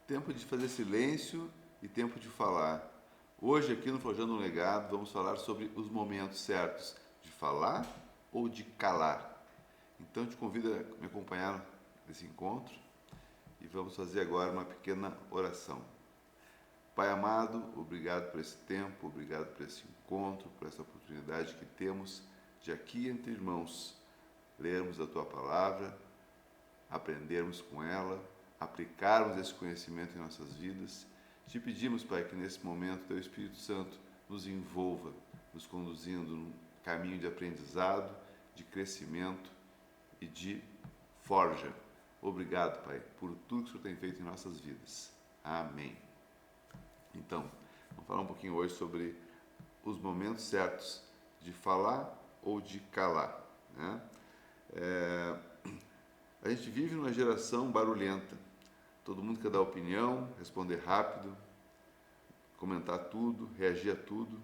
Tempo de fazer silêncio e tempo de falar. Hoje, aqui no Forjando um Legado, vamos falar sobre os momentos certos de falar ou de calar. Então, eu te convido a me acompanhar nesse encontro e vamos fazer agora uma pequena oração. Pai amado, obrigado por esse tempo, obrigado por esse encontro, por essa oportunidade que temos de aqui entre irmãos lermos a Tua Palavra, aprendermos com ela, aplicarmos esse conhecimento em nossas vidas. Te pedimos, Pai, que nesse momento Teu Espírito Santo nos envolva, nos conduzindo num caminho de aprendizado, de crescimento e de forja. Obrigado, Pai, por tudo que o Senhor tem feito em nossas vidas. Amém. Então, vamos falar um pouquinho hoje sobre os momentos certos de falar ou de calar, né? A gente vive numa geração barulhenta. Todo mundo quer dar opinião, responder rápido, comentar tudo, reagir a tudo.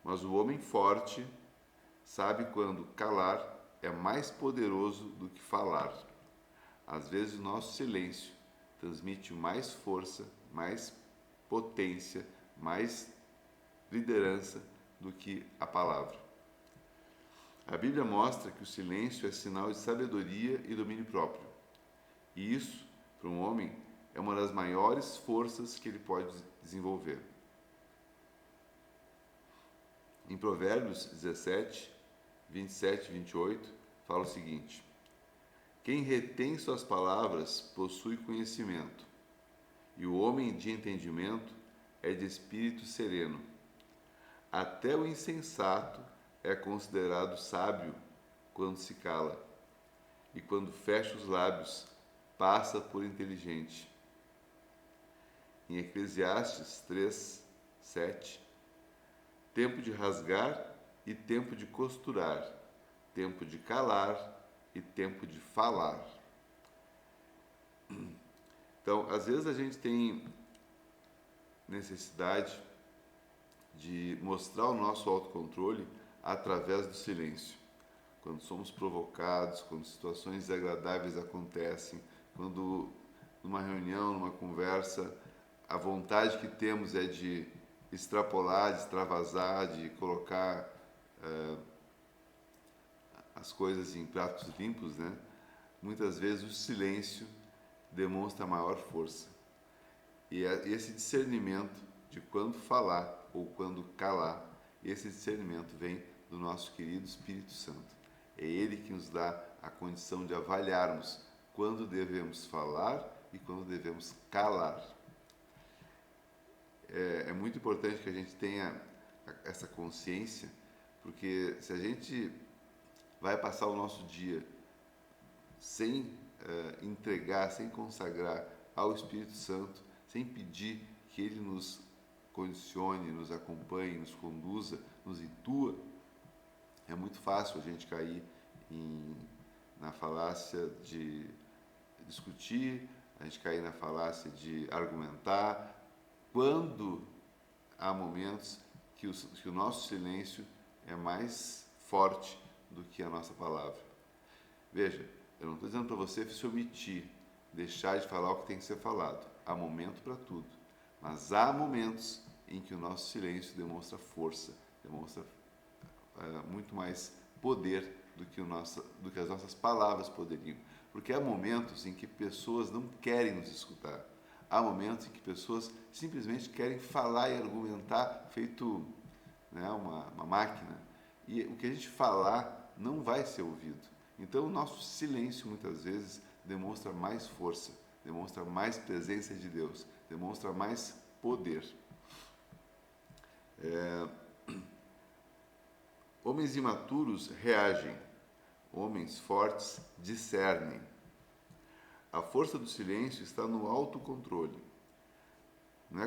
Mas o homem forte sabe quando calar é mais poderoso do que falar. Às vezes o nosso silêncio transmite mais força, mais potência, mais liderança do que a palavra. A Bíblia mostra que o silêncio é sinal de sabedoria e domínio próprio. E isso, para um homem, é uma das maiores forças que ele pode desenvolver. Em Provérbios 17, 27 e 28, fala o seguinte: quem retém suas palavras possui conhecimento, e o homem de entendimento é de espírito sereno. Até o insensato é considerado sábio quando se cala, e quando fecha os lábios, passa por inteligente. Em Eclesiastes 3, 7, tempo de rasgar e tempo de costurar, tempo de calar e tempo de falar. Então, às vezes a gente tem necessidade de mostrar o nosso autocontrole através do silêncio. Quando somos provocados, quando situações desagradáveis acontecem, quando numa reunião, numa conversa, a vontade que temos é de extrapolar, de extravasar, de colocar as coisas em pratos limpos, né? Muitas vezes o silêncio demonstra maior força. E esse discernimento de quando falar ou quando calar, esse discernimento vem do nosso querido Espírito Santo. É Ele que nos dá a condição de avaliarmos quando devemos falar e quando devemos calar. É muito importante que a gente tenha essa consciência, porque se a gente vai passar o nosso dia sem entregar, sem consagrar ao Espírito Santo, sem pedir que Ele nos condicione, nos acompanhe, nos conduza, nos intua, é muito fácil a gente cair na falácia de discutir, a gente cair na falácia de argumentar, quando há momentos que o nosso silêncio é mais forte do que a nossa palavra. Veja, eu não estou dizendo para você se omitir, deixar de falar o que tem que ser falado. Há momento para tudo. Mas há momentos em que o nosso silêncio demonstra força, demonstra muito mais poder do que as nossas palavras poderiam. Porque há momentos em que pessoas não querem nos escutar. Há momentos em que pessoas simplesmente querem falar e argumentar feito, né, uma máquina. E o que a gente falar não vai ser ouvido. Então o nosso silêncio muitas vezes demonstra mais força, demonstra mais presença de Deus, demonstra mais poder. Homens imaturos reagem, homens fortes discernem. A força do silêncio está no autocontrole. Não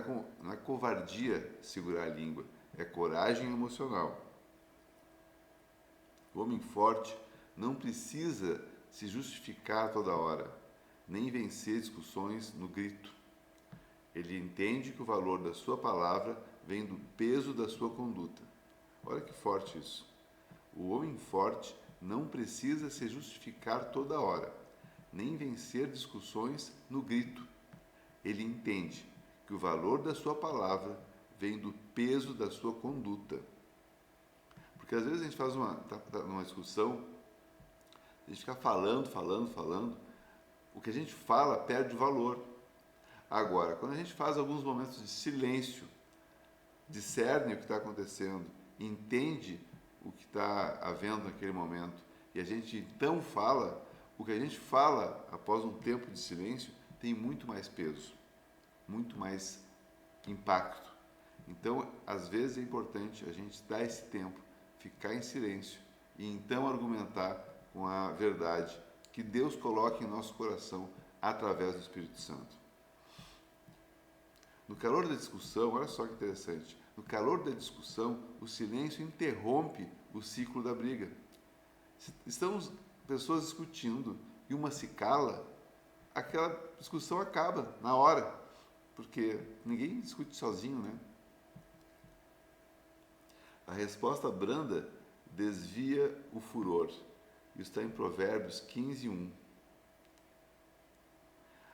é covardia segurar a língua, é coragem emocional. O homem forte não precisa se justificar toda hora, nem vencer discussões no grito. Ele entende que o valor da sua palavra vem do peso da sua conduta. Olha que forte isso. O homem forte não precisa se justificar toda hora, nem vencer discussões no grito. ele entende que o valor da sua palavra vem do peso da sua conduta. Porque às vezes a gente faz uma discussão, a gente fica falando, o que a gente fala perde o valor. Agora, quando a gente faz alguns momentos de silêncio, discerne o que está acontecendo, entende o que está havendo naquele momento, e a gente então fala, o que a gente fala após um tempo de silêncio tem muito mais peso, muito mais impacto. Então, às vezes é importante a gente dar esse tempo, ficar em silêncio e então argumentar com a verdade que Deus coloca em nosso coração através do Espírito Santo. No calor da discussão, olha só que interessante, no calor da discussão, o silêncio interrompe o ciclo da briga. Estamos pessoas discutindo e uma se cala, aquela discussão acaba na hora, porque ninguém discute sozinho, né? A resposta branda desvia o furor. Isso está em Provérbios 15:1.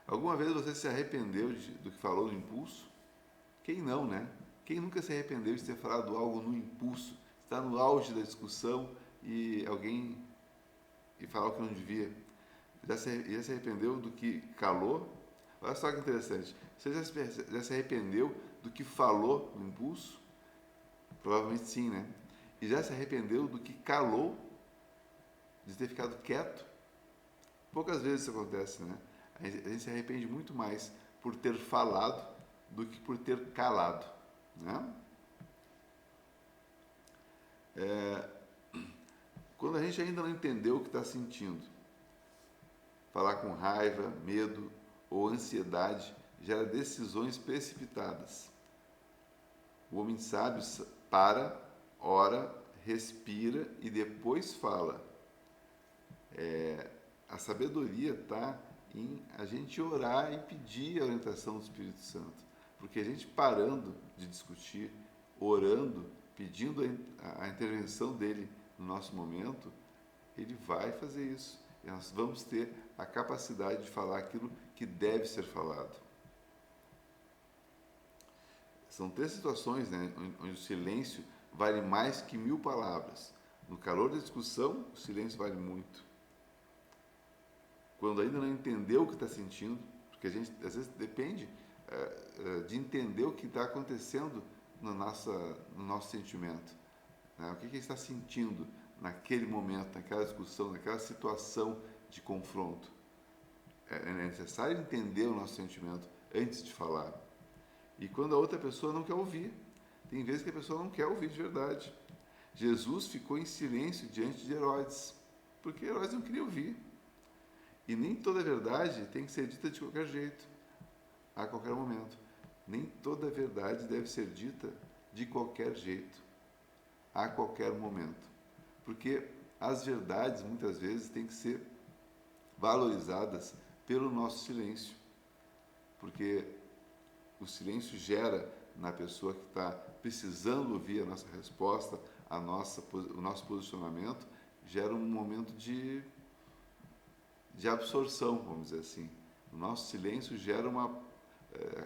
Alguma vez você se arrependeu do que falou no impulso? Quem não, né? Quem nunca se arrependeu de ter falado algo no impulso? Está no auge da discussão e alguém falar o que não devia. Já se arrependeu do que calou? Olha só que interessante. Você já se arrependeu do que falou no impulso? Provavelmente sim, né? E já se arrependeu do que calou, de ter ficado quieto? Poucas vezes isso acontece, né? A gente se arrepende muito mais por ter falado do que por ter calado, né? Quando a gente ainda não entendeu o que está sentindo, falar com raiva, medo ou ansiedade gera decisões precipitadas. O homem sábio para, ora, respira e depois fala. A sabedoria está em a gente orar e pedir a orientação do Espírito Santo. Porque a gente parando de discutir, orando, pedindo a intervenção dele no nosso momento, ele vai fazer isso. E nós vamos ter a capacidade de falar aquilo que deve ser falado. São 3 situações, né, onde o silêncio vale mais que 1000 palavras. No calor da discussão, o silêncio vale muito. Quando ainda não entendeu o que está sentindo, porque a gente às vezes depende de entender o que está acontecendo no nosso sentimento, né? O que ele está sentindo naquele momento, naquela discussão, naquela situação de confronto. É necessário entender o nosso sentimento antes de falar. E quando a outra pessoa não quer ouvir, tem vezes que a pessoa não quer ouvir de verdade. Jesus ficou em silêncio diante de Herodes, porque Herodes não queria ouvir. E nem toda verdade tem que ser dita de qualquer jeito, a qualquer momento. Nem toda verdade deve ser dita de qualquer jeito, a qualquer momento. Porque as verdades, muitas vezes, têm que ser valorizadas pelo nosso silêncio. Porque o silêncio gera na pessoa que está precisando ouvir a nossa resposta, o nosso posicionamento, gera um momento de absorção, vamos dizer assim. O nosso silêncio gera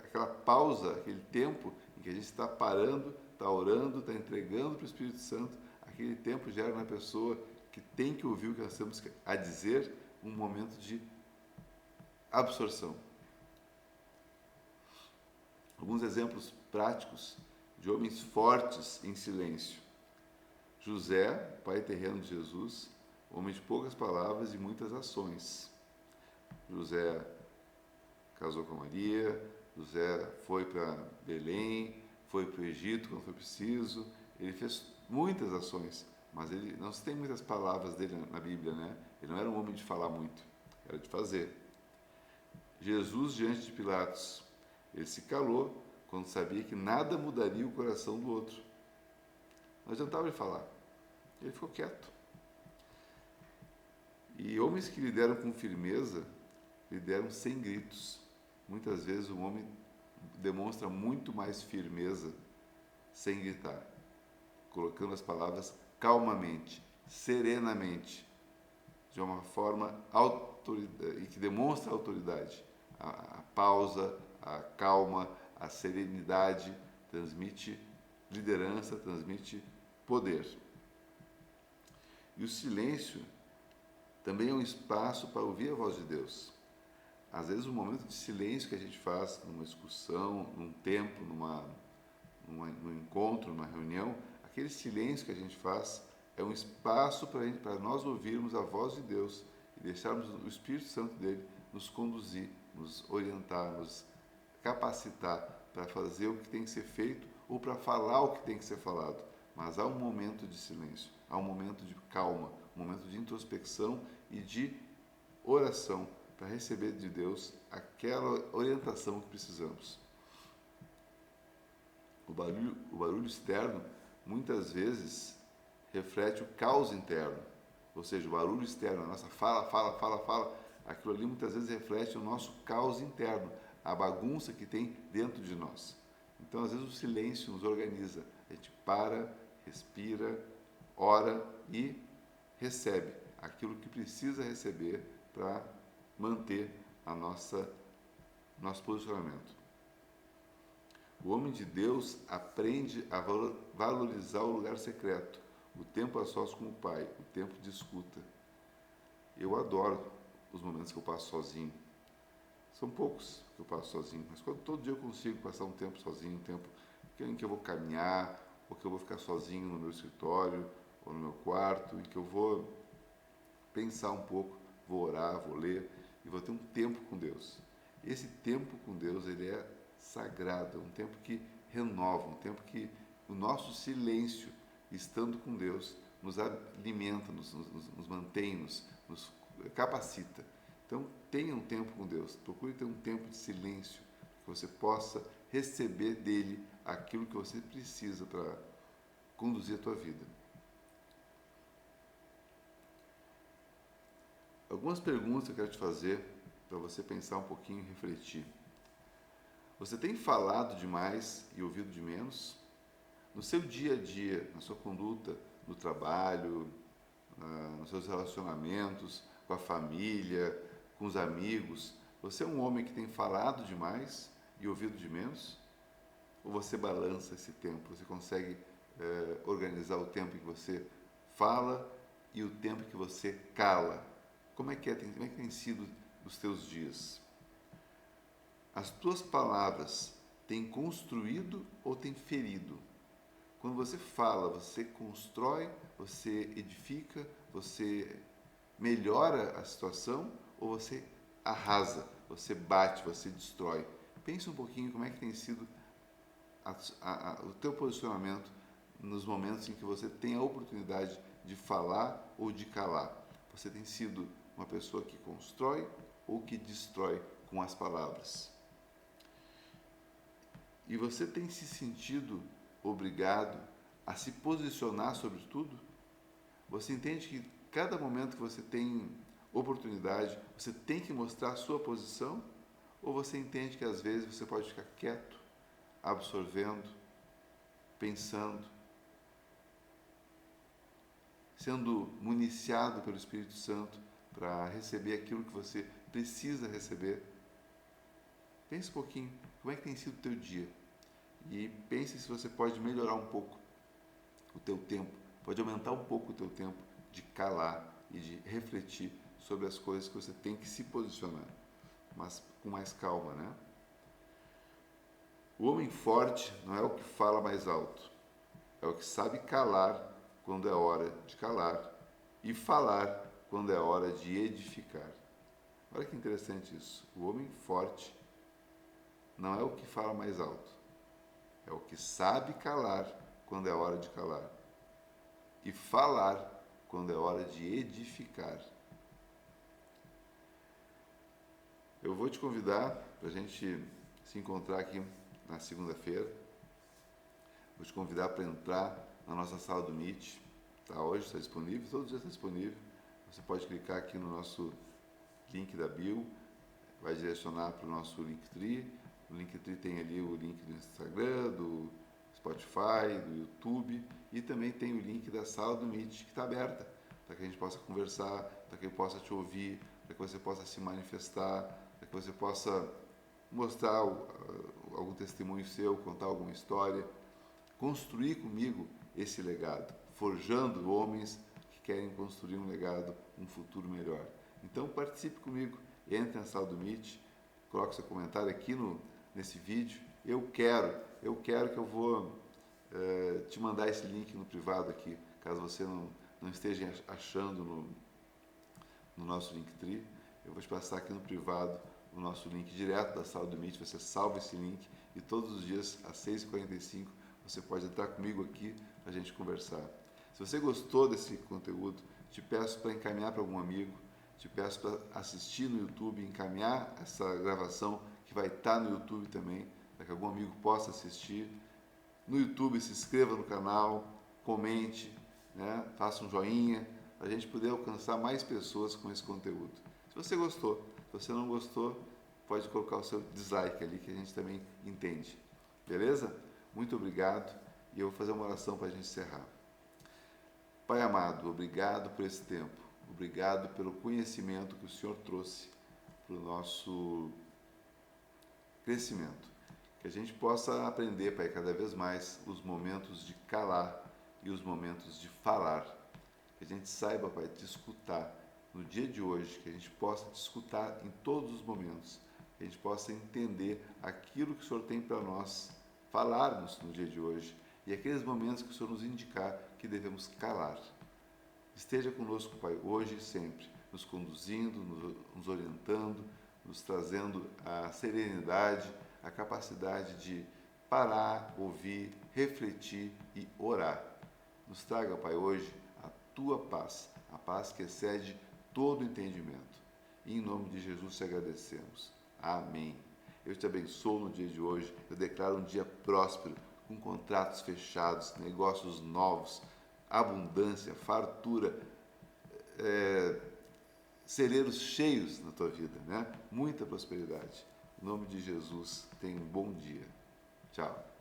aquela pausa, aquele tempo em que a gente está parando, está orando, está entregando para o Espírito Santo. Aquele tempo gera na pessoa que tem que ouvir o que nós temos a dizer, um momento de absorção. Alguns exemplos práticos de homens fortes em silêncio. José, pai terreno de Jesus, homem de poucas palavras e muitas ações. José casou com Maria, José foi para Belém, foi para o Egito quando foi preciso. Ele fez muitas ações, mas ele não se tem muitas palavras dele na Bíblia, né? Ele não era um homem de falar muito, era de fazer. Jesus diante de Pilatos, ele se calou quando sabia que nada mudaria o coração do outro. Não adiantava ele falar, ele ficou quieto. E homens que lideram com firmeza, lideram sem gritos. Muitas vezes o homem demonstra muito mais firmeza sem gritar, colocando as palavras calmamente, serenamente, de uma forma e que demonstra autoridade. A pausa, a calma, a serenidade, transmite liderança, transmite poder. E o silêncio também é um espaço para ouvir a voz de Deus. Às vezes, um momento de silêncio que a gente faz numa discussão, num tempo, num encontro, numa reunião, aquele silêncio que a gente faz é um espaço para nós ouvirmos a voz de Deus e deixarmos o Espírito Santo dele nos conduzir, nos orientar, nos capacitar para fazer o que tem que ser feito ou para falar o que tem que ser falado. Mas há um momento de silêncio, há um momento de calma, um momento de introspecção e de oração para receber de Deus aquela orientação que precisamos. O barulho externo muitas vezes reflete o caos interno, ou seja, o barulho externo, a nossa fala, aquilo ali muitas vezes reflete o nosso caos interno, a bagunça que tem dentro de nós. Então, às vezes, o silêncio nos organiza, a gente para, respira, ora e recebe aquilo que precisa receber para manter nosso posicionamento. O homem de Deus aprende a valorizar o lugar secreto, o tempo a sós com o Pai, o tempo de escuta. Eu adoro os momentos que eu passo sozinho. São poucos que eu passo sozinho, mas quando todo dia eu consigo passar um tempo sozinho, um tempo em que eu vou caminhar, ou que eu vou ficar sozinho no meu escritório, ou no meu quarto, em que eu vou pensar um pouco, vou orar, vou ler, e vou ter um tempo com Deus. Esse tempo com Deus, ele é sagrado, é um tempo que renova, um tempo que o nosso silêncio, estando com Deus, nos alimenta, nos mantém, nos capacita. Então, tenha um tempo com Deus, procure ter um tempo de silêncio, que você possa receber dele aquilo que você precisa para conduzir a tua vida. Algumas perguntas que eu quero te fazer para você pensar um pouquinho e refletir. Você tem falado demais e ouvido de menos? No seu dia a dia, na sua conduta, no trabalho, nos seus relacionamentos, com a família, com os amigos, você é um homem que tem falado demais e ouvido de menos? Ou você balança esse tempo? Você consegue organizar o tempo em que você fala e o tempo em que você cala? Como é que tem sido os teus dias? As tuas palavras têm construído ou têm ferido? Quando você fala, você constrói, você edifica, você melhora a situação ou você arrasa, você bate, você destrói? Pense um pouquinho como é que tem sido o teu posicionamento nos momentos em que você tem a oportunidade de falar ou de calar. Você tem sido uma pessoa que constrói ou que destrói com as palavras? E você tem se sentido obrigado a se posicionar sobre tudo? Você entende que cada momento que você tem oportunidade, você tem que mostrar a sua posição? Ou você entende que às vezes você pode ficar quieto, absorvendo, pensando, sendo municiado pelo Espírito Santo para receber aquilo que você precisa receber? Pense um pouquinho, como é que tem sido o teu dia? E pense se você pode melhorar um pouco o teu tempo, pode aumentar um pouco o teu tempo de calar e de refletir sobre as coisas que você tem que se posicionar, mas com mais calma, né? O homem forte não é o que fala mais alto, é o que sabe calar quando é hora de calar e falar quando é hora de edificar. Olha que interessante isso. O homem forte não é o que fala mais alto, é o que sabe calar quando é hora de calar e falar quando é hora de edificar. Eu vou te convidar para a gente se encontrar aqui na segunda-feira. Vou te convidar para entrar na nossa sala do Meet. Tá? Hoje está disponível, todos os dias está disponível. Você pode clicar aqui no nosso link da bio, vai direcionar para o nosso Linktree. O Linktree tem ali o link do Instagram, do Spotify, do YouTube e também tem o link da sala do Meet que está aberta para que a gente possa conversar, para que eu possa te ouvir, para que você possa se manifestar, para que você possa mostrar algum testemunho seu, contar alguma história, construir comigo esse legado, forjando homens que querem construir um legado, um futuro melhor. Então participe comigo, entre na sala do Meet, coloque seu comentário aqui nesse vídeo. Eu quero que eu vou te mandar esse link no privado aqui, caso você não esteja achando no nosso Linktree. Eu vou te passar aqui no privado o nosso link direto da sala do Meet. Você salva esse link e todos os dias às 6h45 você pode entrar comigo aqui para a gente conversar. Se você gostou desse conteúdo, te peço para encaminhar para algum amigo, te peço para assistir no YouTube, encaminhar essa gravação que vai estar no YouTube também, para que algum amigo possa assistir. No YouTube, se inscreva no canal, comente, né? Faça um joinha, para a gente poder alcançar mais pessoas com esse conteúdo. Se você gostou, se você não gostou, pode colocar o seu dislike ali, que a gente também entende. Beleza? Muito obrigado e eu vou fazer uma oração para a gente encerrar. Pai amado, obrigado por esse tempo, obrigado pelo conhecimento que o Senhor trouxe para o nosso crescimento. Que a gente possa aprender, Pai, cada vez mais os momentos de calar e os momentos de falar. Que a gente saiba, Pai, te escutar no dia de hoje, que a gente possa te escutar em todos os momentos, que a gente possa entender aquilo que o Senhor tem para nós falarmos no dia de hoje e aqueles momentos que o Senhor nos indicar que devemos calar. Esteja conosco, Pai, hoje e sempre, nos conduzindo, nos orientando, nos trazendo a serenidade, a capacidade de parar, ouvir, refletir e orar. Nos traga, Pai, hoje a Tua paz, a paz que excede todo entendimento. E em nome de Jesus te agradecemos. Amém. Eu te abençoo no dia de hoje. Eu declaro um dia próspero, com contratos fechados, negócios novos, abundância, fartura, celeiros cheios na tua vida, né? Muita prosperidade. Em nome de Jesus, tenha um bom dia. Tchau.